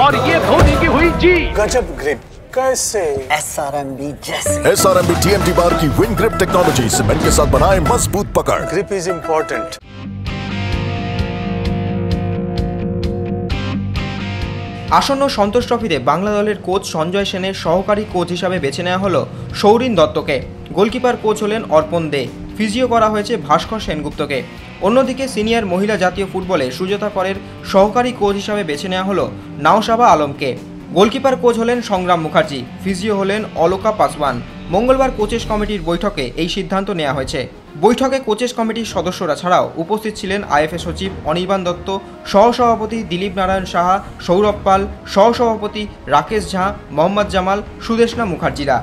और ये धोनी की हुई जी। गजब ग्रिप कैसे? SRMB जैसे। SRMB TMT बार की विन ग्रिप टेक्नोलॉजी सीमेंट के साथ बनाए मजबूत पकड़। Grip is important. আসন্ন সন্তোষ ট্রফিতে বাংলা দলের কোচ সঞ্জয় সেনের সহকারী কোচ হিসাবে বেছে নেওয়া হলো সৌরিন দত্তকে। গোলকিপার কোচ হলেন অর্পণ দে। ফিজিও করা হয়েছে ভাস্কর সেনগুপ্তকে। অন্যদিকে সিনিয়র মহিলা জাতীয় ফুটবলে সুজাতা করের সহকারী কোচ হিসাবে বেছে নেওয়া হলো নাওশাবা আলমকে। গোলকিপার কোচ হলেন সংগ্রাম মুখার্জি। ফিজিও হলেন অলোকা পাসওয়ান। মঙ্গলবার কোচেস কমিটির বৈঠকে এই সিদ্ধান্ত নেওয়া হয়েছে। বৈঠকে কোচেস কমিটির সদস্যরা ছাড়াও উপস্থিত ছিলেন আইএফএ সচিব অনির্বাণ দত্ত, সহসভাপতি দিলীপ নারায়ণ সাহা, সৌরভ পাল, সহসভাপতি রাকেশ ঝা, মোহাম্মদ জামাল, সুদেষ্ণা মুখার্জিরা।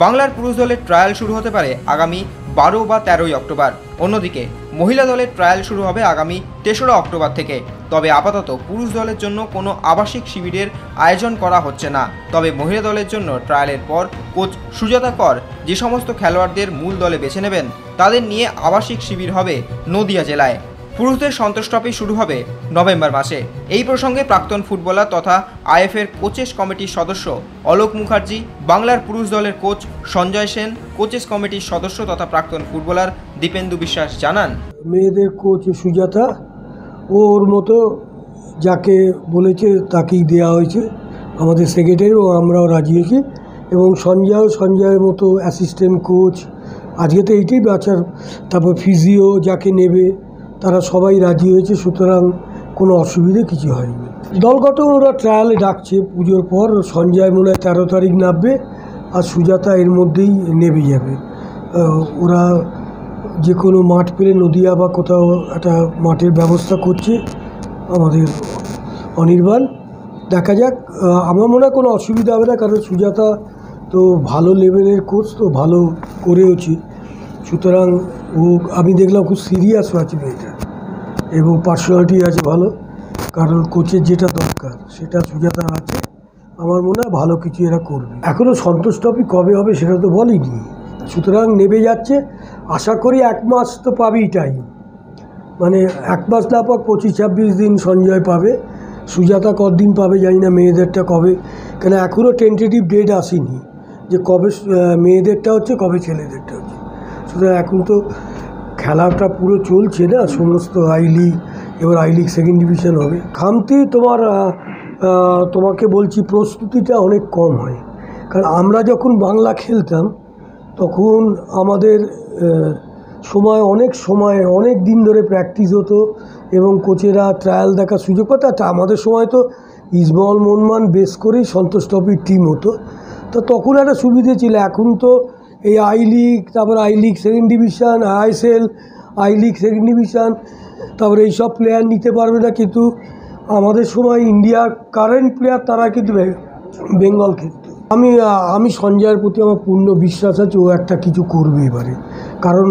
বাংলার পুরুষ দলের ট্রায়াল শুরু হতে পারে আগামী 12 বা 13 অক্টোবর। অন্যদিকে মহিলা দলের ট্রায়াল শুরু হবে আগামী 3রা অক্টোবর থেকে। তবে আপাতত পুরুষ দলের জন্য কোনো আবাসিক শিবিরের আয়োজন করা হচ্ছে না। তবে মহিলা দলের জন্য ট্রায়ালের পর কোচ সুজাতা কর যে সমস্ত খেলোয়াড়দের মূল দলে বেছে নেবেন তাদের নিয়ে আবাসিক শিবির হবে নদিয়া জেলায়। পুরুষদের সন্তোষ ট্রফি শুরু হবে নভেম্বর মাসে। এই প্রসঙ্গে প্রাক্তন ফুটবলার তথা আইএফএর কোচেস কমিটির সদস্য অলোক মুখার্জি, বাংলার পুরুষ দলের কোচ সঞ্জয় সেন, কোচেস কমিটির সদস্য তথা প্রাক্তন ফুটবলার দীপেন্দু বিশ্বাস জানান, মেয়েদের কোচ সুজাতা ওর মতো যাকে বলেছে তাকেই দেওয়া হয়েছে। আমাদের সেক্রেটারি ও আমরাও রাজি হয়েছি এবং সঞ্জয়ের মতো অ্যাসিস্ট্যান্ট কোচ আজকে তো এইটাই বাঁচার। তারপর ফিজিও যাকে নেবে তারা সবাই রাজি হয়েছে, সুতরাং কোনো অসুবিধে কিছু হয়নি। দল গঠন ওরা ট্রায়ালে ডাকছে পুজোর পর। সঞ্জয় মনে হয় 13 তারিখ নামবে আর সুজাতা এর মধ্যেই নেমে যাবে। ওরা যে কোনো মাঠ পেলে নদিয়া বা কোথাও একটা মাঠের ব্যবস্থা করছে আমাদের অনির্বাণ। দেখা যাক, আমার মনে হয় কোনো অসুবিধা হবে না, কারণ সুজাতা তো ভালো লেভেলের কোচ, তো ভালো করেওছি। সুতরাং ও আমি দেখলাম খুব সিরিয়াসও আছে মেয়েটা এবং পার্সোনালিটি আছে ভালো, কারণ কোচের যেটা দরকার সেটা সুজাতার আছে। আমার মনে হয় ভালো কিছু এরা করবে। এখনও সন্তোষ ট্রফি কবে হবে সেটা তো বলিনি, সুতরাং নেমে যাচ্ছে। আশা করি 1 মাস তো পাবেই টাইম, মানে 1 মাস না পাক 25-26 দিন সঞ্জয় পাবে। সুজাতা কতদিন পাবে জানি না, মেয়েদেরটা কবে, কেন এখনও টেন্টেটিভ ডেট আসেনি যে কবে মেয়েদেরটা হচ্ছে কবে ছেলেদেরটা হচ্ছে। সুতরাং এখন তো খেলাটা পুরো চলছে না, সমস্ত আই লিগ, এবার আই লিগ সেকেন্ড ডিভিশন হবে। খামতি তোমাকে বলছি প্রস্তুতিটা অনেক কম হয়, কারণ আমরা যখন বাংলা খেলতাম তখন আমাদের অনেক দিন ধরে প্র্যাকটিস হতো এবং কোচেরা ট্রায়াল দেখার সুযোগ পেত। আমাদের সময় তো ইস্টবেঙ্গল মোহনবাগান বেস করেই সন্তোষ ট্রফির টিম হতো, তো তখন একটা সুবিধে ছিল। এখন তো এই আই লিগ, তারপর I league second division, ISL, I league second division, তারপরে এইসব প্লেয়ার নিতে পারবে না। কিন্তু আমাদের সময় ইন্ডিয়ার কারেন্ট প্লেয়ার তারা কিন্তু বেঙ্গল খেলত। আমি সঞ্জয়ের প্রতি আমার পূর্ণ বিশ্বাস আছে, ও একটা কিছু করবে এবারে। কারণ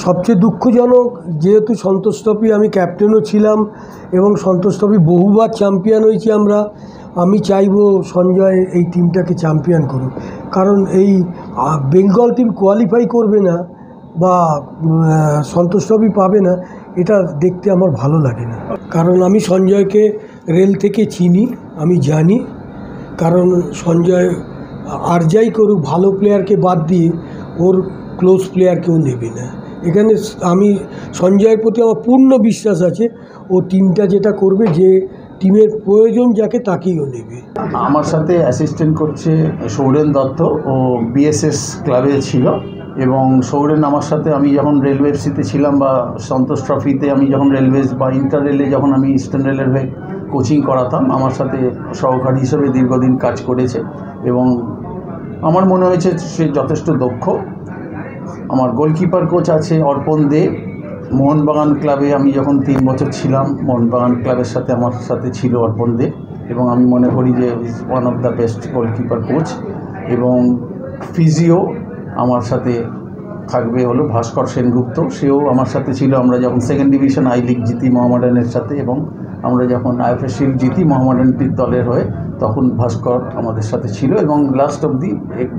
সবচেয়ে দুঃখজনক, যেহেতু সন্তোষ ট্রফি আমি ক্যাপ্টেনও ছিলাম এবং সন্তোষ ট্রফি বহুবার চ্যাম্পিয়ন হয়েছি আমরা, আমি চাইবো সঞ্জয় এই টিমটাকে চ্যাম্পিয়ন করুক। কারণ এই বেঙ্গল টিম কোয়ালিফাই করবে না বা সন্তোষ ট্রফি পাবে না, এটা দেখতে আমার ভালো লাগে না। কারণ আমি সঞ্জয়কে রেল থেকে চিনি, আমি জানি। কারণ সঞ্জয় আর যাই করুক, ভালো প্লেয়ারকে বাদ দিয়ে ওর ক্লোজ প্লেয়ার কেউ নেবে না। এখানে আমি সঞ্জয়ের প্রতি আমার পূর্ণ বিশ্বাস আছে, ও টিমটা যেটা করবে, যে টিমের প্রয়োজন যাকে তাকেই ও নেবে। আমার সাথে অ্যাসিস্ট্যান্ট করছে সৌরেন দত্ত, ও বিএসএস ক্লাবে ছিল। এবং সৌরেন আমার সাথে, আমি যখন রেলওয়ে এফসিতে ছিলাম বা সন্তোষ ট্রফিতে আমি যখন রেলওয়েজ বা ইন্টার রেলে যখন আমি ইস্টার্ন রেলের হয়ে কোচিং করাতাম, আমার সাথে সহকারী হিসেবে দীর্ঘদিন কাজ করেছে এবং আমার মনে হয়েছে সে যথেষ্ট দক্ষ। আমার গোলকিপার কোচ আছে অর্পণ দে। মোহনবাগান ক্লাবে আমি যখন 3 বছর ছিলাম, মোহনবাগান ক্লাবের সাথে আমার সাথে ছিল অর্পণ দে এবং আমি মনে করি যে is one of the best goalkeeper coach. এবং ফিজিও আমার সাথে থাকবে হলো ভাস্কর সেনগুপ্ত, সেও আমার সাথে ছিল। আমরা যখন সেকেন্ড ডিভিশন আই লিগ জিতি মোহামেডানের সাথে এবং আমরা যখন আইএফএ শিল্ড জিতি মোহামেডানটির দলের হয়ে, তখন ভাস্কর আমাদের সাথে ছিল। এবং লাস্ট অবধি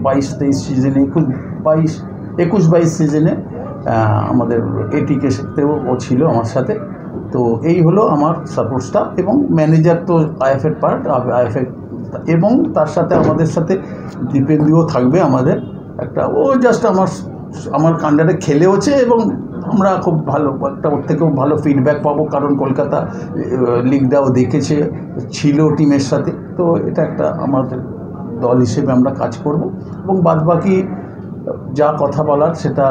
22-23 সিজনে, 21-22 সিজনে আমাদের এটিকে সাথেও ও ছিল আমার সাথে। তো এই হলো আমার সাপোর্ট স্টাফ এবং ম্যানেজার তো আইএফএর পার্ট, আইএফএ, এবং তার সাথে আমাদের সাথে দীপেন্দ্রও থাকবে আমাদের একটা, ও জাস্ট আমার আন্ডারে খেলেওছে এবং আমরা খুব ভালো একটা ওর থেকেও ভালো ফিডব্যাক পাবো, কারণ কলকাতা লিগটাও দেখেছে, ছিল টিমের সাথে। তো এটা একটা আমাদের দল হিসেবে আমরা কাজ করব এবং বাদবাকি যা কথা বলার সেটা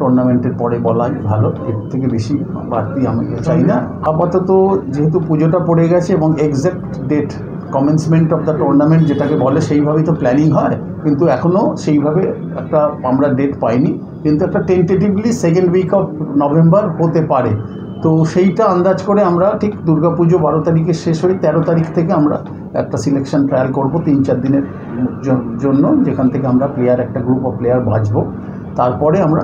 টুর্নামেন্টের পরে বলাই ভালো, এর থেকে বেশি বাড়তি আমি চাই না। আপাতত যেহেতু পুজোটা পড়ে গেছে এবং exact date commencement of the tournament যেটাকে বলে সেইভাবেই তো প্ল্যানিং হয়, কিন্তু এখনও সেইভাবে একটা আমরা ডেট পাইনি, কিন্তু একটা tentatively second week of November হতে পারে। তো সেইটা আন্দাজ করে আমরা ঠিক দুর্গাপুজো 12 তারিখে শেষ হয়ে 13 তারিখ থেকে আমরা একটা সিলেকশন ট্রায়াল করব 3-4 দিনের জন্য, যেখান থেকে আমরা একটা গ্রুপ অফ প্লেয়ার বাছবো, তারপরে আমরা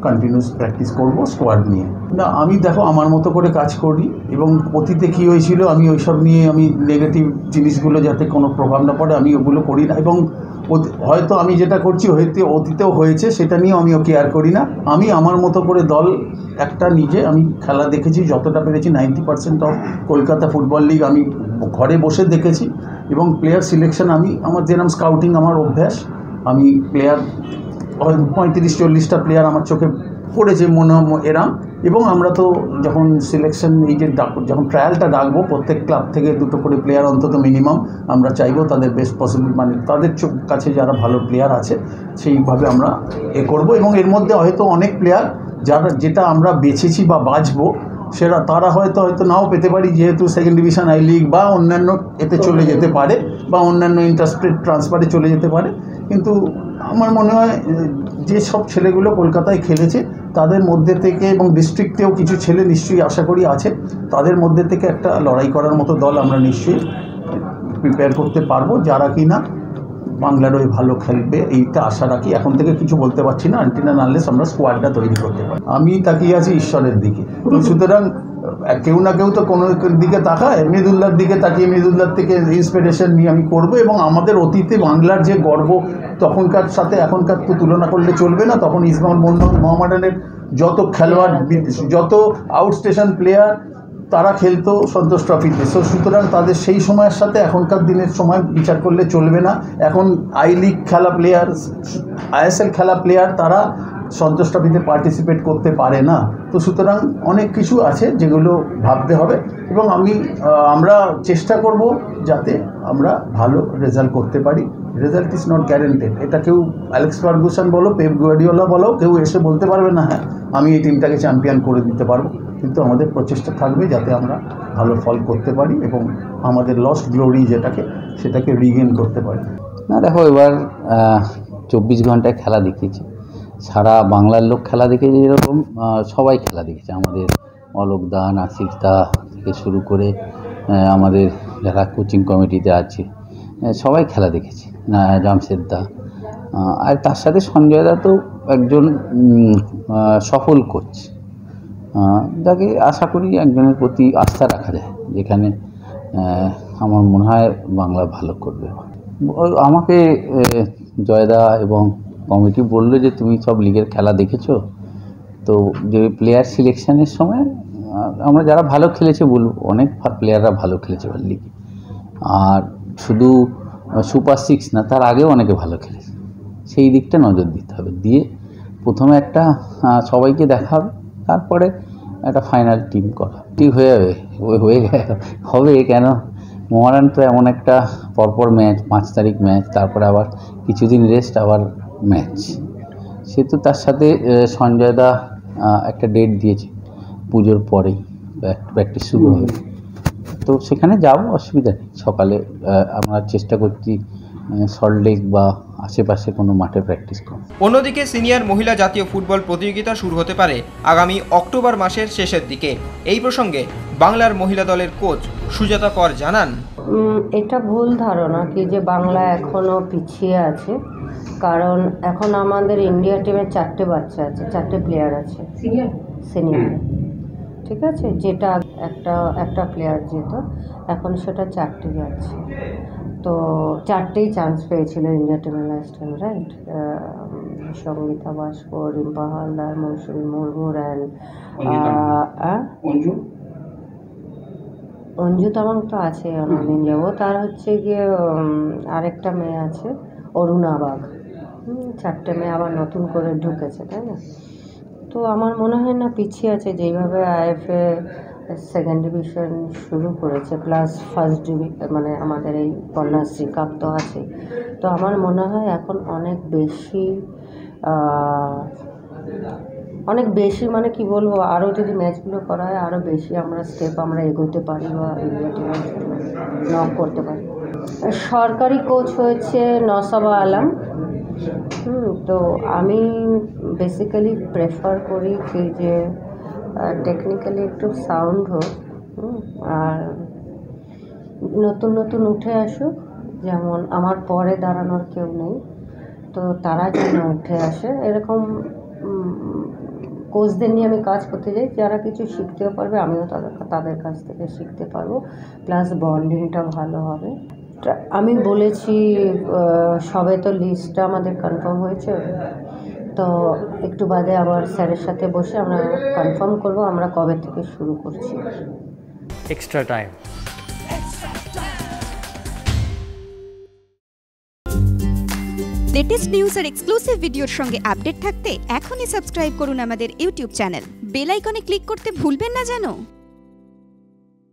কন্টিনিউস প্র্যাকটিস করব স্কোয়াড নিয়ে। না, আমি দেখো আমার মতো করে কাজ করি এবং অতীতে কী হয়েছিল আমি ওইসব নিয়ে আমি নেগেটিভ জিনিসগুলো যাতে কোনো প্রভাব না পড়ে আমি ওগুলো করি না, এবং হয়তো আমি যেটা করছি অতীতেও হয়েছে সেটা নিয়েও আমিও কেয়ার করি না। আমি আমার মতো করে দল একটা নিজে আমি খেলা দেখেছি যতটা পেরেছি, 90% অফ কলকাতা ফুটবল লিগ আমি ঘরে বসে দেখেছি, এবং প্লেয়ার সিলেকশন আমার যেরকম স্কাউটিং আমার অভ্যাস, আমি প্লেয়ার 35-40টা প্লেয়ার আমার চোখে পড়েছে এরাম, এবং আমরা তো যখন সিলেকশন এই যে যখন ট্রায়ালটা ডাকবো প্রত্যেক ক্লাব থেকে 2টো করে প্লেয়ার অন্তত মিনিমাম আমরা চাইবো, তাদের বেস্ট পসিবল মানে তাদের কাছে যারা ভালো প্লেয়ার আছে সেইভাবে আমরা করব, এবং এর মধ্যে হয়তো অনেক প্লেয়ার যেটা আমরা বেছেছি বা বাছবো তারা হয়তো নাও পেতে পারি, যেহেতু সেকেন্ড ডিভিশন আই লিগ বা অন্যান্য এতে চলে যেতে পারে বা অন্যান্য ইন্টারস্টেট ট্রান্সফারে চলে যেতে পারে, কিন্তু আমার মনে হয় যে সব ছেলেগুলো কলকাতায় খেলেছে তাদের মধ্যে থেকে, এবং ডিস্ট্রিক্টেও কিছু ছেলে নিশ্চয়ই আশা করি আছে, তাদের মধ্যে থেকে একটা লড়াই করার মতো দল আমরা নিশ্চয়ই প্রিপেয়ার করতে পারবো, যারা কি না বাংলার ওই ভালো খেলবে এইটা আশা রাখি। এখন থেকে কিছু বলতে পারছি না আনটিল আনলেস আমরা স্কোয়াডটা তৈরি করতে পারি। আমি তাকিয়ে আছি ঈশ্বরের দিকে, তো সুতরাং কেউ না কেউ তো কোনো দিকে তাকায়, মৃদুল্লার দিকে তাকিয়ে মৃদুল্লার থেকে ইন্সপিরেশন নিয়ে আমি করব, এবং আমাদের অতীতে বাংলার যে গর্ব তখনকার সাথে এখনকার তো তুলনা করলে চলবে না। তখন ইস্টবেঙ্গল মোহামেডানের যত খেলোয়াড়, যত আউটস্টেশন প্লেয়ার তারা খেলতো সন্তোষ ট্রফিতে, সুতরাং তাদের সেই সময়ের সাথে এখনকার দিনের সময় বিচার করলে চলবে না। এখন আই লিগ খেলা প্লেয়ার, আইএসএল খেলা প্লেয়ার তারা সন্তোষ ট্রফিতে পার্টিসিপেট করতে পারে না। তো সুতরাং অনেক কিছু আছে যেগুলো ভাবতে হবে, এবং আমরা চেষ্টা করব যাতে আমরা ভালো রেজাল্ট করতে পারি। রেজাল্ট ইজ নট গ্যারেন্টেড, এটা কেউ অ্যালেক্স ফার্গুসন বলো, পেপ গুয়ার্ডিওলা বলো, কেউ এসে বলতে পারবে না হ্যাঁ আমি এই টিমটাকে চ্যাম্পিয়ন করে দিতে পারবো, কিন্তু আমাদের প্রচেষ্টা থাকবে যাতে আমরা ভালো ফল করতে পারি এবং আমাদের লস্ট গ্লোরি সেটাকে রিগেন করতে পারি। না দেখো, এবার 24 ঘন্টায় খেলা দেখিয়েছি, সারা বাংলার লোক খেলা দেখেছে, যেরকম সবাই খেলা দেখেছে, আমাদের অলোক দা, নাসির দা থেকে শুরু করে আমাদের যারা কোচিং কমিটিতে আছে সবাই খেলা দেখেছে, জামশেদ দা, আর তার সাথে সঞ্জয় দা তো একজন সফল কোচ, যাকে আশা করি একজনের প্রতি আস্থা রাখা যায়, যেখানে আমার মনে হয় বাংলা ভালো করবে। আমাকে জয়দা এবং কমিটি বললো যে তুমি সব লিগের খেলা দেখেছো, তো যে প্লেয়ার সিলেকশনের সময় আমরা যারা ভালো খেলেছে বলবো, অনেক প্লেয়াররা ভালো খেলেছে লিগে, আর শুধু সুপার 6 না, তার আগেও অনেকে ভালো খেলেছে, সেই দিকটা নজর দিতে হবে, দিয়ে প্রথমে একটা সবাইকে দেখা হবে, তারপরে একটা ফাইনাল টিম করা ঠিক হয়ে যাবে, হবে কেন, মোহামেডান তো এমন একটা পরপর ম্যাচ, 5 তারিখ ম্যাচ, তারপরে আবার কিছুদিন রেস্ট, আবার ম্যাচ, সে তো তার সাথে সঞ্জয় দা একটা ডেট দিয়েছে পুজোর পরেই প্র্যাকটিস শুরু হবে, তো সেখানে যাব, অসুবিধা নেই। সকালে আমরা চেষ্টা করছি সল্টলেক বা আশেপাশে কোনো মাঠে প্র্যাকটিস করব। অন্যদিকে সিনিয়র মহিলা জাতীয় ফুটবল প্রতিযোগিতা শুরু হতে পারে আগামী অক্টোবর মাসের শেষের দিকে। এই প্রসঙ্গে বাংলার মহিলা দলের কোচ সুজাতা কর জানান, এটা ভুল ধারণা কি যে বাংলা এখনও পিছিয়ে আছে, কারণ এখন আমাদের ইন্ডিয়া টিমে 4টে বাচ্চা আছে, 4টে প্লেয়ার আছে সিনিয়র, ঠিক আছে, যেটা একটা প্লেয়ার যেত, এখন সেটা 4টে যাচ্ছে, তো 4টেই চান্স পেয়েছিল ইন্ডিয়া টিমে last time, right? Sangeeta Bhaskar, Rimpa Haldar, Mousumi Murmu and Anju Tamang তো আছে অনেকদিন যাবো, তার হচ্ছে গিয়ে আরেকটা মেয়ে আছে অরুণা বাগ, 4টে মেয়ে আবার নতুন করে ঢুকেছে, তাই না? তো আমার মনে হয় না পিছিয়ে আছে, যেইভাবে আইএফএ সেকেন্ড ডিভিশন শুরু করেছে প্লাস ফার্স্ট ডিভিশন মানে আমাদের এই কন্যাশ্রী কাপ তো আছে। তো আমার মনে হয় এখন অনেক বেশি মানে কি বলবো, আরও যদি ম্যাচগুলো করা হয় আরও বেশি আমরা স্টেপ আমরা এগোতে পারি বা ইন্ডিয়া টিমের নক করতে পারি। সরকারি কোচ হয়েছে নসাবা আলম। তো আমি বেসিক্যালি প্রেফার করি কি যে টেকনিক্যালি একটু সাউন্ড হোক, আর নতুন নতুন উঠে আসুক, যেমন আমার পরে দাঁড়ানোর কেউ নেই, তো তারা যেন উঠে আসে, এরকম কোচদের নিয়ে আমি কাজ করতে যাই, যারা কিছু শিখতেও পারবে, আমিও তাদের কাছ থেকে শিখতে পারবো, প্লাস বন্ডিংটা ভালো হবে। আমি বলেছি সবে তো লিস্টটা আমাদের কনফার্ম হয়েছে, তো একটু বাদে আবার স্যারের সাথে বসে আমরা কনফার্ম করব আমরা কবে থেকে শুরু করছি। Extra time. লেটেস্ট নিউজ আর এক্সক্লুসিভ ভিডিওর সঙ্গে আপডেট থাকতে এখনই সাবস্ক্রাইব করুন আমাদের ইউটিউব চ্যানেল। বেল আইকনে ক্লিক করতে ভুলবেন না যেন।